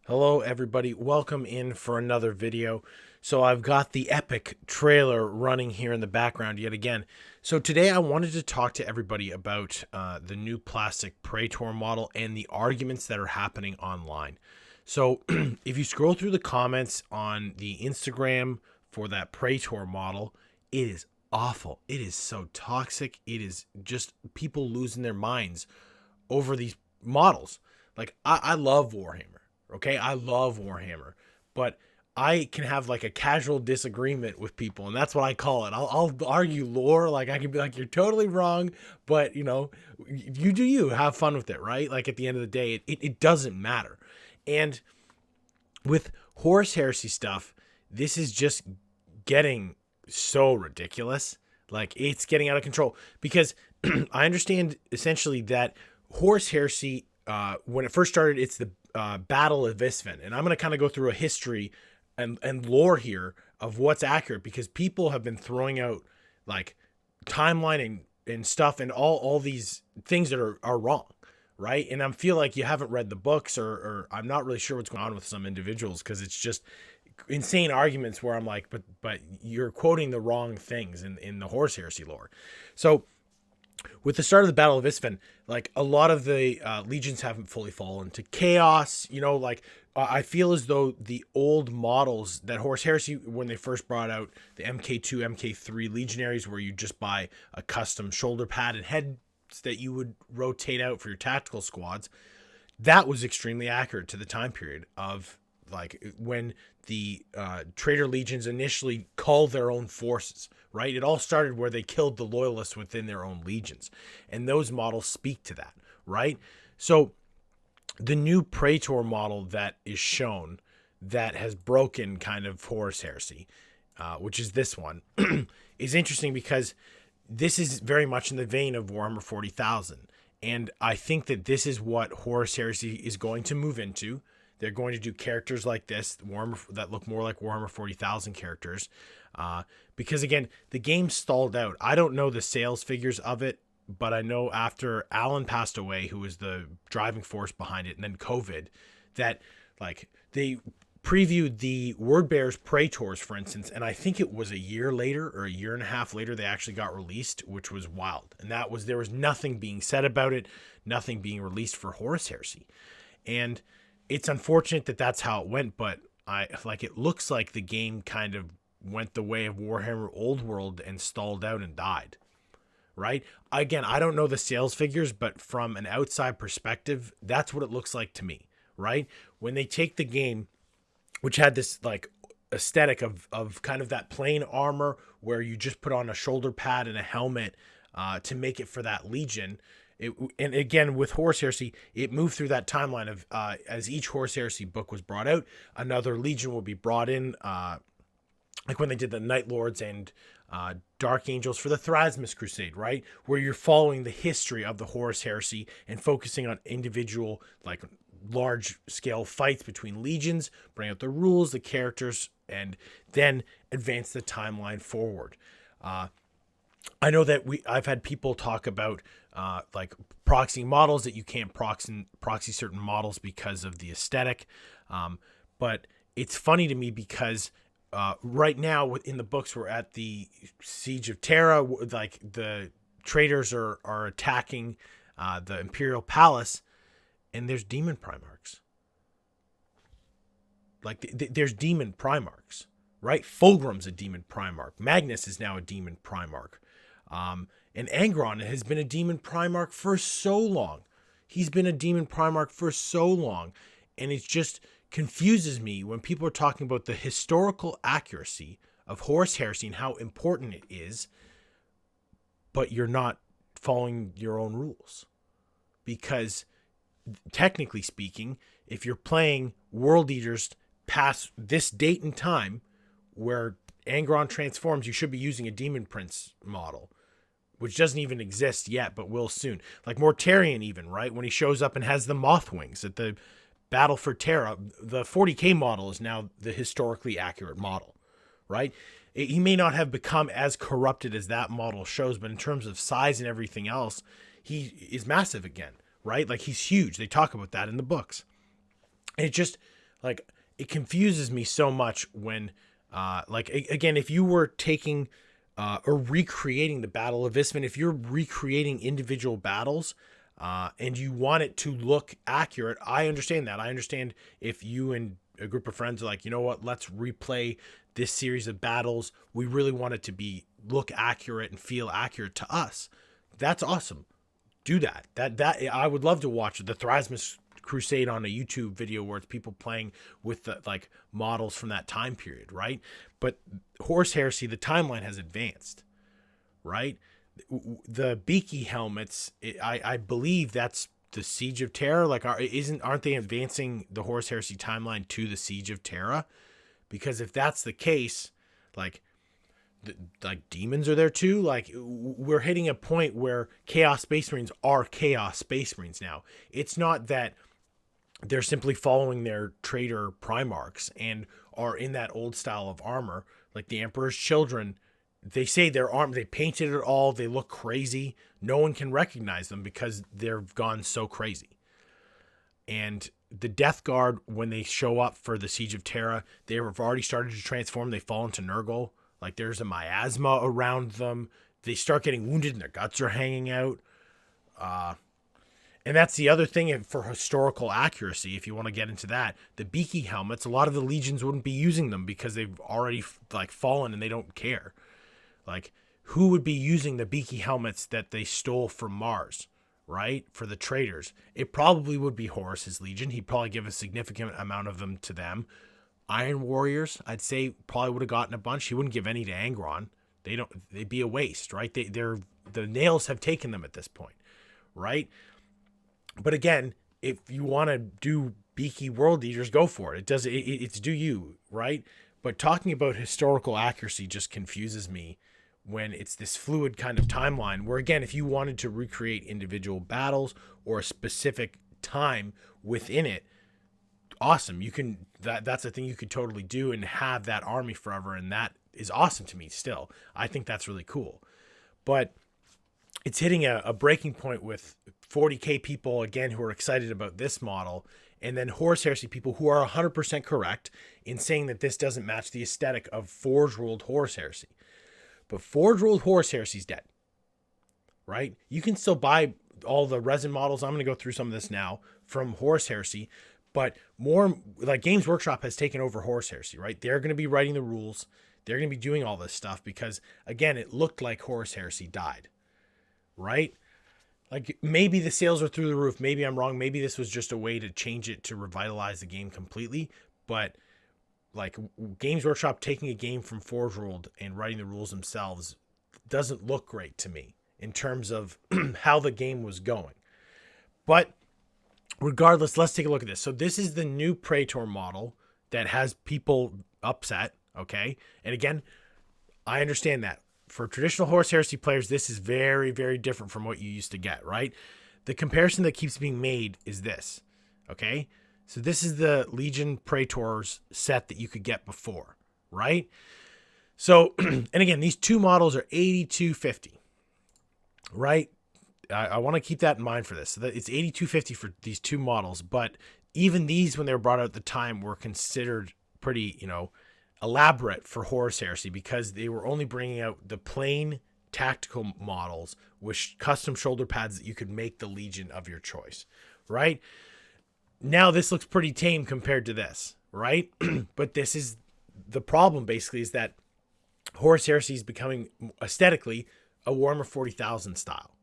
Hello everybody, welcome in for another video. So I've got the epic trailer running here in the background yet again. So today I wanted to talk to everybody about the new plastic Praetor model and the arguments that are happening online. So if you scroll through the comments on the Instagram for that Praetor model, it is awful. It is so toxic. It is just people losing their minds over these models. Like I love Warhammer. Okay, I love Warhammer, but I can have like a casual disagreement with people, and that's what I call it. I'll argue lore, like I can be like, you're totally wrong, but you do you, have fun with it, right? Like at the end of the day, it doesn't matter. And with Horus Heresy stuff, this is just getting so ridiculous. Like it's getting out of control because I understand essentially that Horus Heresy, when it first started, it's the Battle of Isfin, and I'm going to kind of go through a history and lore here of what's accurate because people have been throwing out like timeline and stuff and all these things that are wrong, right? And I feel like you haven't read the books, or I'm not really sure what's going on with some individuals because it's just insane arguments where I'm like, but you're quoting the wrong things in the Horus Heresy lore. So with the start of the Battle of Isfin, like a lot of the legions haven't fully fallen to chaos. I feel as though the old models that Horus Heresy, when they first brought out the MK2, MK3 legionaries, where you just buy a custom shoulder pad and heads that you would rotate out for your tactical squads, that was extremely accurate to the time period of like when the traitor legions initially called their own forces, right? It all started where they killed the loyalists within their own legions, and those models speak to that, right? So the new Praetor model that is shown that has broken kind of Horus Heresy, which is this one, is interesting because this is very much in the vein of Warhammer 40,000. And I think that this is what Horus Heresy is going to move into. They're going to do characters like this, Warhammer, that look more like Warhammer 40,000 characters. Because, again, the game stalled out. I don't know the sales figures of it, but I know after Alan passed away, who was the driving force behind it, and then COVID, that like they previewed the Word Bearers Praetors, for instance, and I think it was a year later or a year and a half later they actually got released, which was wild. And there was nothing being said about it, nothing being released for Horus Heresy. And it's unfortunate that that's how it went, but it looks like the game kind of went the way of Warhammer Old World and stalled out and died, right? Again, I don't know the sales figures, but from an outside perspective, that's what it looks like to me, right? When they take the game, which had this like aesthetic of kind of that plain armor where you just put on a shoulder pad and a helmet to make it for that legion. And again, with Horus Heresy, it moved through that timeline of as each Horus Heresy book was brought out, another legion would be brought in, like when they did the Night Lords and Dark Angels for the Thrasmus Crusade, right? Where you're following the history of the Horus Heresy and focusing on individual, like large scale fights between legions, bring out the rules, the characters, and then advance the timeline forward. I know that I've had people talk about like proxy models, that you can't proxy certain models because of the aesthetic. But it's funny to me because right now in the books, we're at the Siege of Terra, like the traitors are attacking the Imperial Palace, and there's demon Primarchs. Like there's demon Primarchs, right? Fulgrim's a demon Primarch. Magnus is now a demon Primarch. And Angron has been a demon Primarch for so long. He's been a demon Primarch for so long. And it just confuses me when people are talking about the historical accuracy of Horus Heresy and how important it is, but you're not following your own rules. Because technically speaking, if you're playing World Eaters past this date and time where Angron transforms, you should be using a Demon Prince model, which doesn't even exist yet, but will soon. Like Mortarion even, right? When he shows up and has the moth wings at the Battle for Terra, the 40k model is now the historically accurate model, right? He may not have become as corrupted as that model shows, but in terms of size and everything else, he is massive again, right? Like he's huge. They talk about that in the books. And it just, Like, it confuses me so much when, again, if you were taking or recreating the Battle of Isthman, if you're recreating individual battles and you want it to look accurate, I understand that. I understand if you and a group of friends are like, you know what, let's replay this series of battles. We really want it to look accurate and feel accurate to us. That's awesome. Do that. That I would love to watch the Thrasmus Crusade on a YouTube video where it's people playing with the like models from that time period, right? But Horus Heresy, the timeline has advanced, right? The beaky helmets, I believe that's the Siege of Terra. Like, aren't they advancing the Horus Heresy timeline to the Siege of Terra? Because if that's the case, like demons are there too. Like, we're hitting a point where Chaos Space Marines are Chaos Space Marines now. It's not that they're simply following their traitor Primarchs and are in that old style of armor. Like the Emperor's Children, they say their arm, they painted it all, they look crazy. No one can recognize them because they've gone so crazy. And the Death Guard, when they show up for the Siege of Terra, they have already started to transform. They fall into Nurgle. Like, there's a miasma around them. They start getting wounded and their guts are hanging out. And that's the other thing for historical accuracy, if you want to get into that. The beaky helmets, a lot of the legions wouldn't be using them because they've already like fallen and they don't care. Like, who would be using the beaky helmets that they stole from Mars, right? For the traitors. It probably would be Horus's legion. He'd probably give a significant amount of them to them. Iron Warriors, I'd say, probably would have gotten a bunch. He wouldn't give any to Angron. They'd be a waste, right? The nails have taken them at this point, right? But again, if you want to do beaky world eaters, go for it. It's do you, right? But talking about historical accuracy just confuses me when it's this fluid kind of timeline where, again, if you wanted to recreate individual battles or a specific time within it, awesome. You can, that's a thing you could totally do and have that army forever. And that is awesome to me still. I think that's really cool. But it's hitting a breaking point with 40K people, again, who are excited about this model, and then Horus Heresy people who are 100% correct in saying that this doesn't match the aesthetic of Forge Ruled Horus Heresy. But Forge Ruled Horus Heresy is dead, right? You can still buy all the resin models. I'm going to go through some of this now from Horus Heresy, but more like Games Workshop has taken over Horus Heresy, right? They're going to be writing the rules. They're going to be doing all this stuff because, again, it looked like Horus Heresy died, right? Like, maybe the sales are through the roof. Maybe I'm wrong. Maybe this was just a way to change it to revitalize the game completely. But like, Games Workshop taking a game from Forge World and writing the rules themselves doesn't look great to me in terms of how the game was going. But regardless, let's take a look at this. So this is the new Praetor model that has people upset. Okay. And again, I understand that. For traditional Horus Heresy players, this is very, very different from what you used to get, right? The comparison that keeps being made is this, okay? So this is the Legion Praetors set that you could get before, right? So, and again, these two models are 8250, right? I want to keep that in mind for this. So that it's 8250 for these two models, but even these, when they were brought out at the time, were considered pretty, elaborate for Horus Heresy because they were only bringing out the plain tactical models with custom shoulder pads that you could make the Legion of your choice, right? Now this looks pretty tame compared to this, right? But this is the problem, basically, is that Horus Heresy is becoming aesthetically a Warhammer 40,000 style,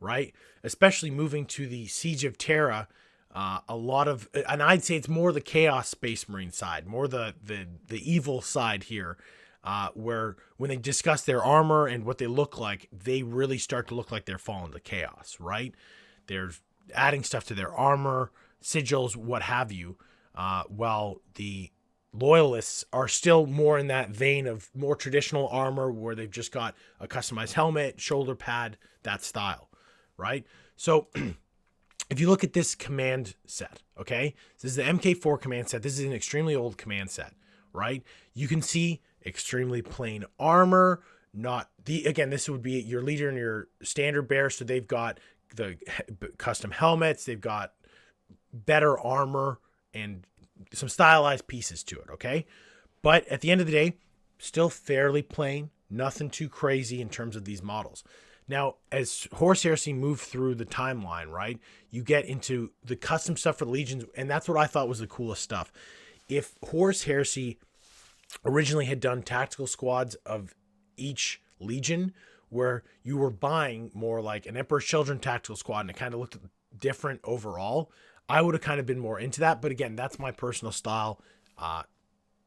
right? Especially moving to the Siege of Terra. A lot of, and I'd say it's more the Chaos Space Marine side, more the evil side here, where when they discuss their armor and what they look like, they really start to look like they're falling to chaos, right? They're adding stuff to their armor, sigils, what have you, while the Loyalists are still more in that vein of more traditional armor where they've just got a customized helmet, shoulder pad, that style, right? So if you look at this command set, okay, this is the MK4 command set. This is an extremely old command set, right? You can see extremely plain armor, again, this would be your leader and your standard bearer. So they've got the custom helmets, they've got better armor and some stylized pieces to it, okay? But at the end of the day, still fairly plain, nothing too crazy in terms of these models. Now, as Horus Heresy moved through the timeline, right, you get into the custom stuff for the legions, and that's what I thought was the coolest stuff. If Horus Heresy originally had done tactical squads of each legion, where you were buying more like an Emperor's Children tactical squad, and it kind of looked different overall, I would have kind of been more into that. But again, that's my personal style.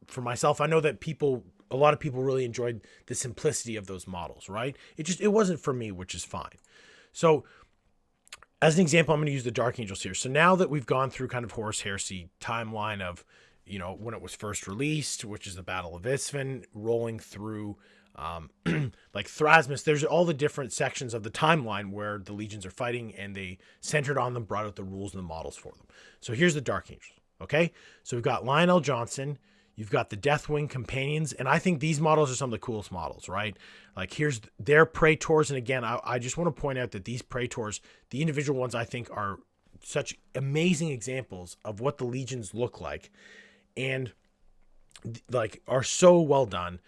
For myself, I know that a lot of people really enjoyed the simplicity of those models, right? It wasn't for me, which is fine. So as an example, I'm going to use the Dark Angels here. So now that we've gone through kind of Horus Heresy timeline of, when it was first released, which is the Battle of Isfahan, rolling through like Thrasmus, there's all the different sections of the timeline where the legions are fighting, and they centered on them, brought out the rules and the models for them. So here's the Dark Angels, okay? So we've got Lionel Johnson, you've got the Deathwing Companions, and I think these models are some of the coolest models, right? Like here's their Praetors, and again, I just want to point out that these Praetors, the individual ones, I think are such amazing examples of what the legions look like, and like are so well done.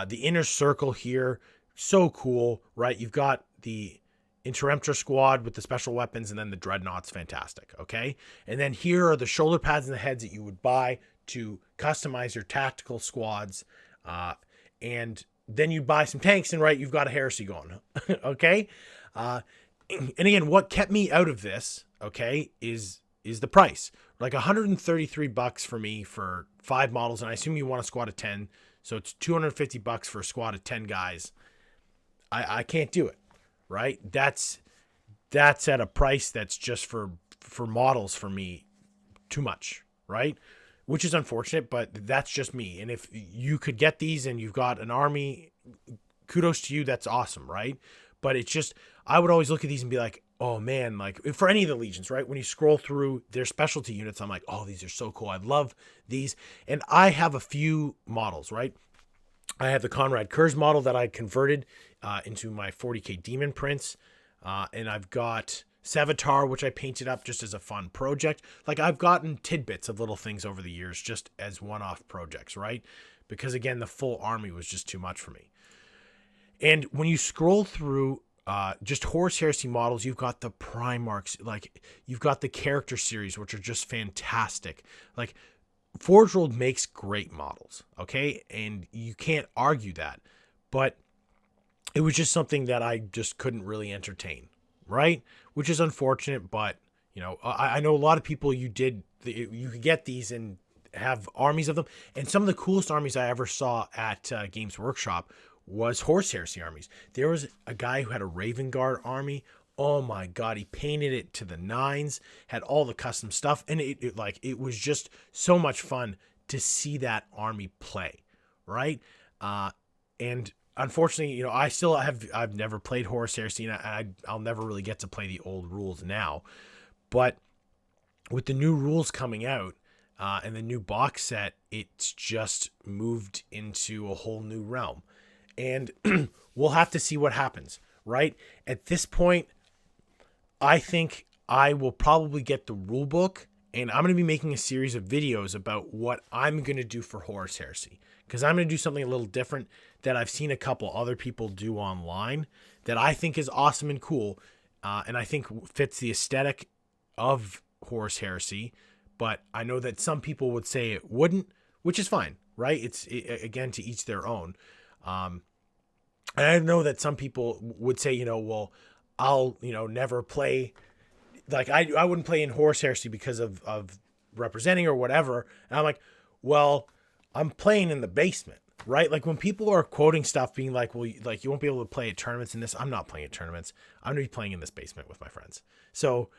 The inner circle here, so cool, right? You've got the Interemptor squad with the special weapons, and then the Dreadnoughts, fantastic, okay? And then here are the shoulder pads and the heads that you would buy to customize your tactical squads. And then you buy some tanks, and right, you've got a heresy going, okay? And again, what kept me out of this, okay, is the price. Like $133 for me for 5 models, and I assume you want a squad of 10, so it's $250 for a squad of 10 guys. I can't do it, right? That's at a price that's just for models for me too much, right? Which is unfortunate, but that's just me. And if you could get these and you've got an army, kudos to you, that's awesome, right? But it's just, I would always look at these and be like, oh man, like for any of the legions, right? When you scroll through their specialty units, I'm like, oh, these are so cool. I love these. And I have a few models, right? I have the Conrad Kurz model that I converted into my 40K Demon Prince. And I've got Sevatar, which I painted up just as a fun project. Like I've gotten tidbits of little things over the years just as one-off projects, right? Because again, the full army was just too much for me. And when you scroll through just Horus Heresy models, you've got the Primarchs, like you've got the character series, which are just fantastic. Like Forge World makes great models, okay? And you can't argue that. But it was just something that I just couldn't really entertain, right? Which is unfortunate, but I know a lot of people you could get these and have armies of them. And some of the coolest armies I ever saw at Games Workshop was Horus Heresy armies. There was a guy who had a Raven Guard army. Oh my God, he painted it to the nines, had all the custom stuff, and it was just so much fun to see that army play, right? And unfortunately, I've never played Horus Heresy, and I'll never really get to play the old rules now. But with the new rules coming out and the new box set, it's just moved into a whole new realm. And we'll have to see what happens, right? At this point, I think I will probably get the rule book, and I'm going to be making a series of videos about what I'm going to do for Horus Heresy, because I'm going to do something a little different that I've seen a couple other people do online that I think is awesome and cool, and I think fits the aesthetic of Horus Heresy, but I know that some people would say it wouldn't, which is fine, right? Again, to each their own. And I know that some people would say, well, I'll, never play, like I wouldn't play in Horus Heresy because of representing or whatever. And I'm like, well, I'm playing in the basement, right? Like when people are quoting stuff being like, well, like you won't be able to play at tournaments in this. I'm not playing at tournaments. I'm going to be playing in this basement with my friends. So,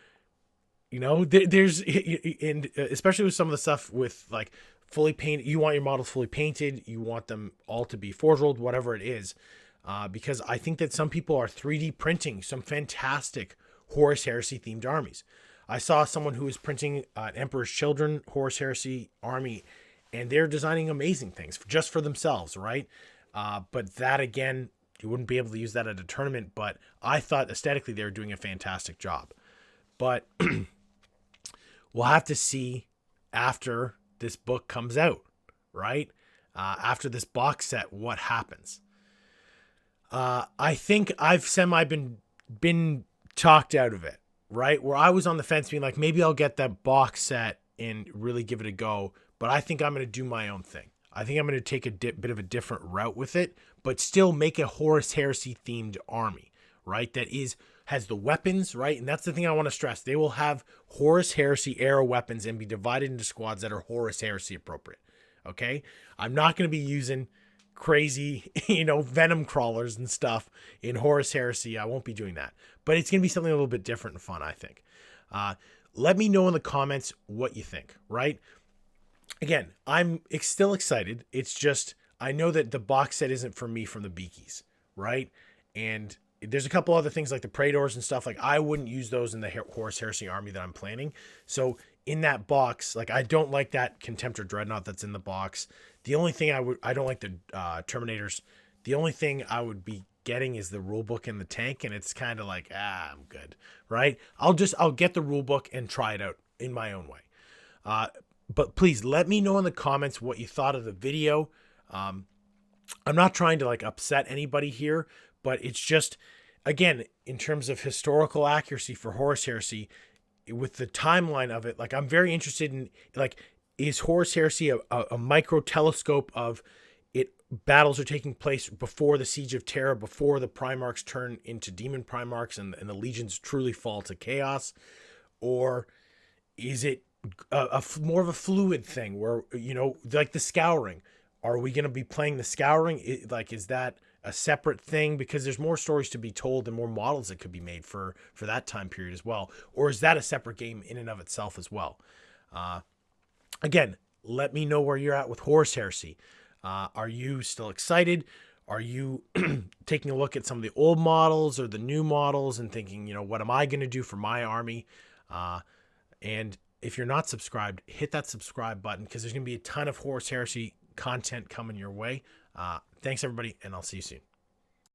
there's, and especially with some of the stuff with like fully painted, you want your models fully painted. You want them all to be forge rolled, whatever it is. Because I think that some people are 3D printing some fantastic Horus Heresy themed armies. I saw someone who was printing an Emperor's Children Horus Heresy army, and they're designing amazing things just for themselves, right? But that, again, you wouldn't be able to use that at a tournament, but I thought aesthetically they were doing a fantastic job. But we'll have to see after this book comes out, right? After this box set, what happens? I think I've been talked out of it, right? Where I was on the fence being like, maybe I'll get that box set and really give it a go. But I think I'm going to do my own thing. I think I'm going to take a bit of a different route with it, but still make a Horus Heresy themed army, right? That has the weapons, right? And that's the thing I want to stress. They will have Horus Heresy era weapons and be divided into squads that are Horus Heresy appropriate. Okay? I'm not going to be using crazy, venom crawlers and stuff in Horus Heresy. I won't be doing that. But it's going to be something a little bit different and fun, I think. Let me know in the comments what you think, right? Again, I'm still excited. It's just, I know that the box set isn't for me from the Beakies, right? And there's a couple other things like the Praetors and stuff. Like, I wouldn't use those in the Horus Heresy army that I'm planning. So in that box, like, I don't like that Contemptor Dreadnought that's in the box. The only thing I don't like the Terminators. The only thing I would be getting is the rulebook and the tank, and it's kind of like, I'm good, right? I'll get the rulebook and try it out in my own way. But please let me know in the comments what you thought of the video. I'm not trying to like upset anybody here, but it's just, again, in terms of historical accuracy for Horus Heresy, with the timeline of it, like, I'm very interested in, like, is Horus Heresy a micro telescope of it? Battles are taking place before the Siege of Terra, before the Primarchs turn into Demon Primarchs and the legions truly fall to chaos? Or is it more of a fluid thing where, like the Scouring? Are we going to be playing the Scouring? Is that a separate thing? Because there's more stories to be told and more models that could be made for that time period as well. Or is that a separate game in and of itself as well? Again, let me know where you're at with Horus Heresy. Are you still excited? Are you taking a look at some of the old models or the new models and thinking, what am I going to do for my army? And if you're not subscribed, hit that subscribe button, because there's going to be a ton of Horus Heresy content coming your way. Thanks, everybody, and I'll see you soon.